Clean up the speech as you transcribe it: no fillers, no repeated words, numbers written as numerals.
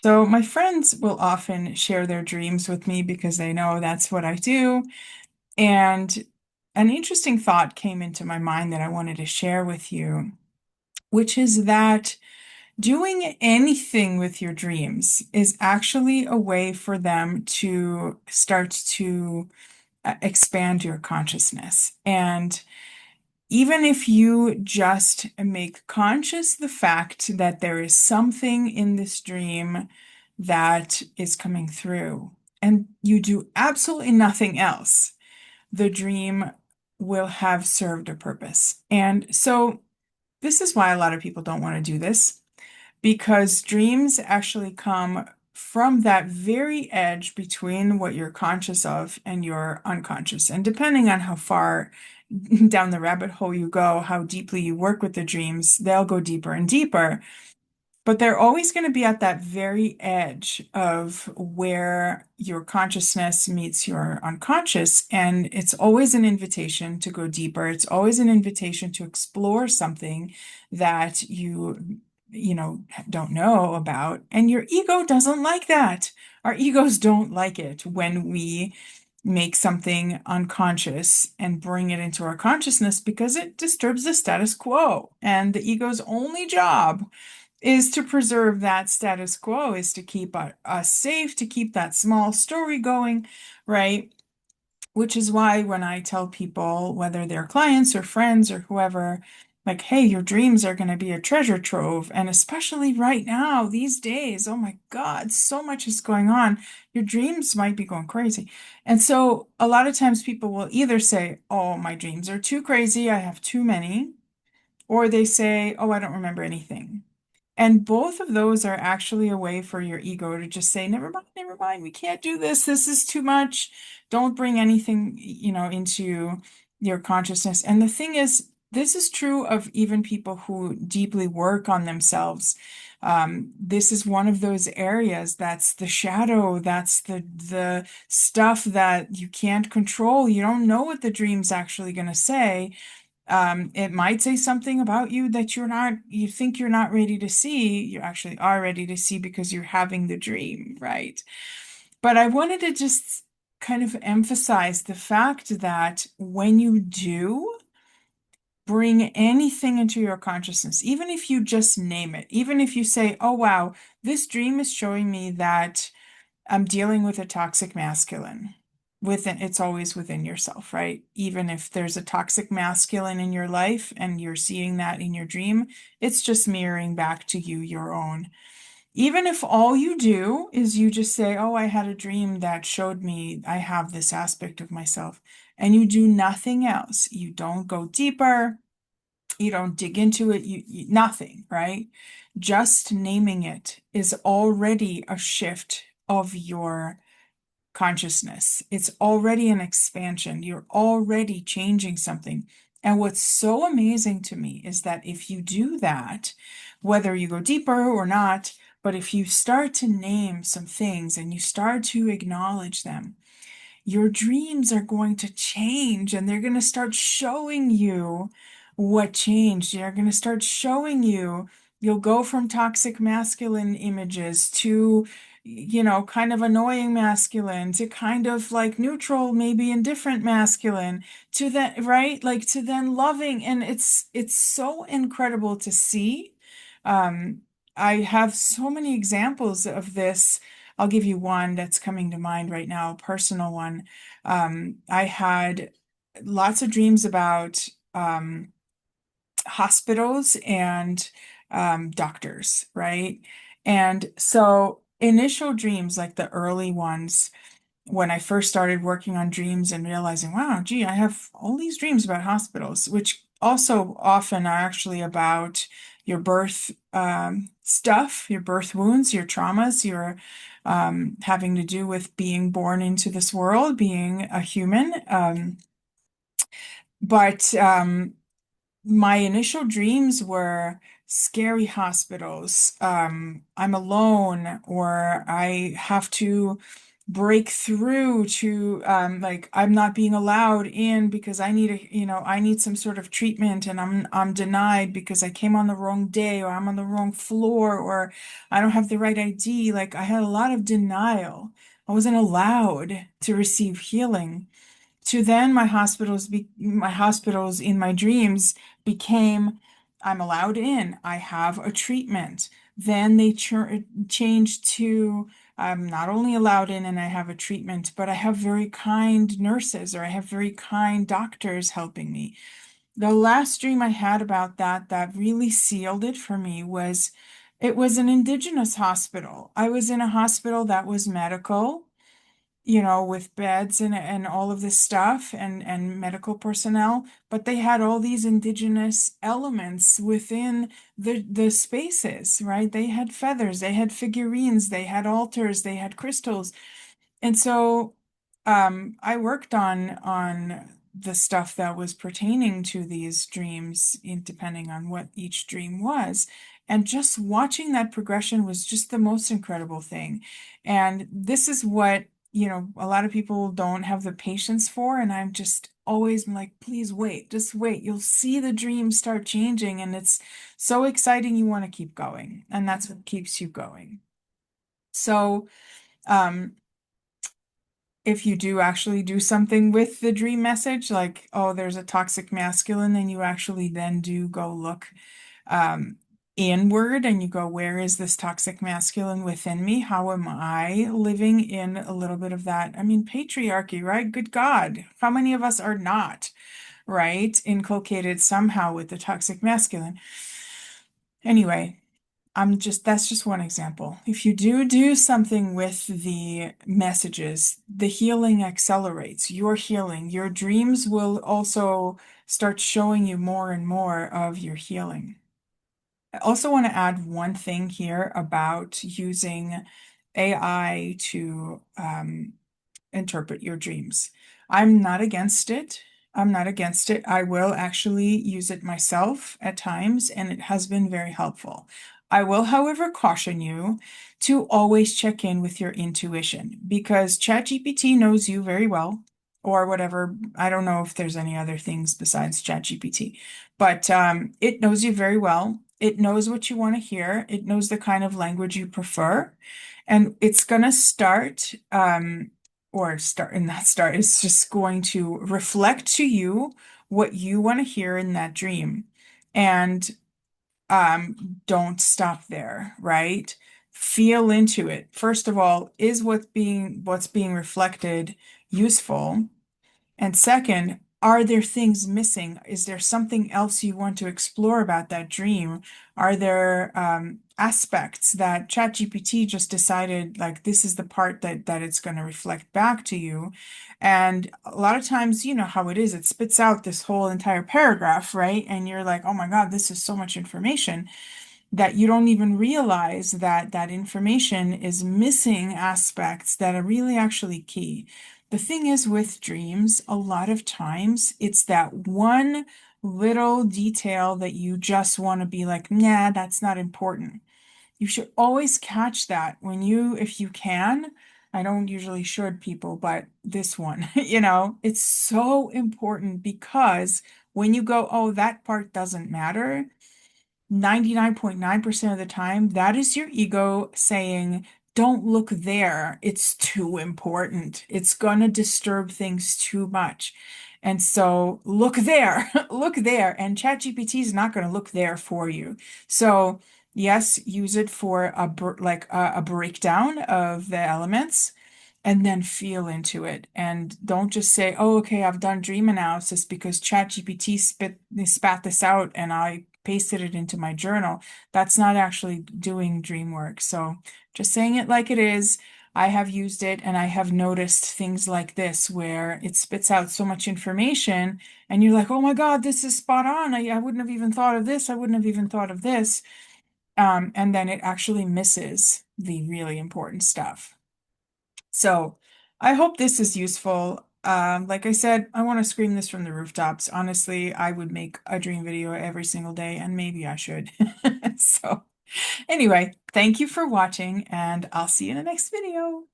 So my friends will often share their dreams with me because they know that's what I do. And an interesting thought came into my mind that I wanted to share with you, which is that doing anything with your dreams is actually a way for them to start to expand your consciousness. And even if you just make conscious the fact that there is something in this dream that is coming through, and you do absolutely nothing else, the dream will have served a purpose. And so, this is why a lot of people don't want to do this, because dreams actually come from that very edge between what you're conscious of and your unconscious. And depending on how far down the rabbit hole you go, how deeply you work with the dreams, they'll go deeper and deeper. But they're always going to be at that very edge of where your consciousness meets your unconscious. And it's always an invitation to go deeper. It's always an invitation to explore something that don't know about. And your ego doesn't like that. Our egos don't like it when we make something unconscious and bring it into our consciousness because it disturbs the status quo. And the ego's only job is to preserve that status quo, is to keep us safe, to keep that small story going, right? Which is why when I tell people, whether they're clients or friends or whoever, like, hey, your dreams are going to be a treasure trove. And especially right now, these days, oh my God, so much is going on. Your dreams might be going crazy. And so a lot of times people will either say, oh, my dreams are too crazy, I have too many, or they say, oh, I don't remember anything. And both of those are actually a way for your ego to just say, never mind, we can't do this. This is too much. Don't bring anything, into your consciousness. And the thing is, this is true of even people who deeply work on themselves. This is one of those areas that's the shadow, that's the stuff that you can't control. You don't know what the dream's actually going to say. It might say something about you that you think you're not ready to see. You actually are ready to see because you're having the dream, right? But I wanted to just kind of emphasize the fact that when you do bring anything into your consciousness, even if you just name it, even if you say, oh, wow, this dream is showing me that I'm dealing with a toxic masculine. It's always within yourself, right? Even if there's a toxic masculine in your life and you're seeing that in your dream, it's just mirroring back to you your own. Even if all you do is you just say, oh, I had a dream that showed me I have this aspect of myself, and you do nothing else. You don't go deeper, you don't dig into it, nothing, right? Just naming it is already a shift of your consciousness. It's already an expansion. You're already changing something. And what's so amazing to me is that if you do that, whether you go deeper or not, but if you start to name some things and you start to acknowledge them, your dreams are going to change and they're going to start showing you what changed. They're going to start showing you, you'll go from toxic masculine images to, kind of annoying masculine to kind of like neutral, maybe indifferent masculine to that, right? Like to then loving. And it's so incredible to see. Um, I have so many examples of this. I'll give you one that's coming to mind right now, a personal one. I had lots of dreams about hospitals and doctors, right? And so initial dreams, like the early ones, when I first started working on dreams and realizing, wow, gee, I have all these dreams about hospitals, which also often are actually about your birth stuff, your birth wounds, your traumas, your having to do with being born into this world, being a human. But my initial dreams were scary hospitals. I'm alone, or I have to break through to like I'm not being allowed in because I need I need some sort of treatment and I'm denied because I came on the wrong day or I'm on the wrong floor or I don't have the right ID. Like I had a lot of denial. I wasn't allowed to receive healing. To then my hospitals in my dreams became I'm allowed in. I have a treatment. Then they changed to I'm not only allowed in and I have a treatment, but I have very kind nurses or I have very kind doctors helping me. The last dream I had about that really sealed it for me was it was an indigenous hospital. I was in a hospital that was medical, with beds and all of this stuff and medical personnel, but they had all these indigenous elements within the spaces, right? They had feathers, they had figurines, they had altars, they had crystals. And so I worked on the stuff that was pertaining to these dreams, depending on what each dream was. And just watching that progression was just the most incredible thing. And this is what, a lot of people don't have the patience for. And I'm just always like, please wait, just wait. You'll see the dreams start changing. And it's so exciting. You want to keep going. And that's what keeps you going. So, um, if you do actually do something with the dream message, like, oh, there's a toxic masculine, then you actually then do go look um, inward and you go, where is this toxic masculine within me? How am I living in a little bit of that? I mean, patriarchy, right? Good God. How many of us are not, right? Inculcated somehow with the toxic masculine. Anyway, that's just one example. If you do something with the messages, the healing accelerates. Your healing, your dreams will also start showing you more and more of your healing. I also want to add one thing here about using AI to interpret your dreams. I'm not against it. I'm not against it. I will actually use it myself at times, and it has been very helpful. I will, however, caution you to always check in with your intuition because ChatGPT knows you very well, or whatever. I don't know if there's any other things besides ChatGPT, but it knows you very well. It knows what you want to hear. It knows the kind of language you prefer. And it's going to start or start and not start, it's just going to reflect to you what you want to hear in that dream. And don't stop there, right? Feel into it. First of all, is what's being reflected useful? And second, are there things missing? Is there something else you want to explore about that dream? Are there aspects that ChatGPT just decided like this is the part that it's going to reflect back to you? And a lot of times, you know how it is, it spits out this whole entire paragraph, right? And you're like, oh my God, this is so much information that you don't even realize that that information is missing aspects that are really actually key. The thing is with dreams, a lot of times it's that one little detail that you just want to be like, nah, that's not important. You should always catch that if you can. I don't usually should people, but this one, it's so important because when you go, oh, that part doesn't matter, 99.9% of the time, that is your ego saying, don't look there. It's too important. It's going to disturb things too much. And so look there, look there. And ChatGPT is not going to look there for you. So yes, use it for a breakdown of the elements and then feel into it. And don't just say, oh, okay, I've done dream analysis because ChatGPT spat this out and I pasted it into my journal. That's not actually doing dream work. So just saying it like it is. I have used it and I have noticed things like this where it spits out so much information and you're like, oh my God, this is spot on. I wouldn't have even thought of this. I wouldn't have even thought of this. And then it actually misses the really important stuff. So I hope this is useful. Like I said, I want to scream this from the rooftops. Honestly, I would make a dream video every single day, and maybe I should. So anyway, thank you for watching, and I'll see you in the next video.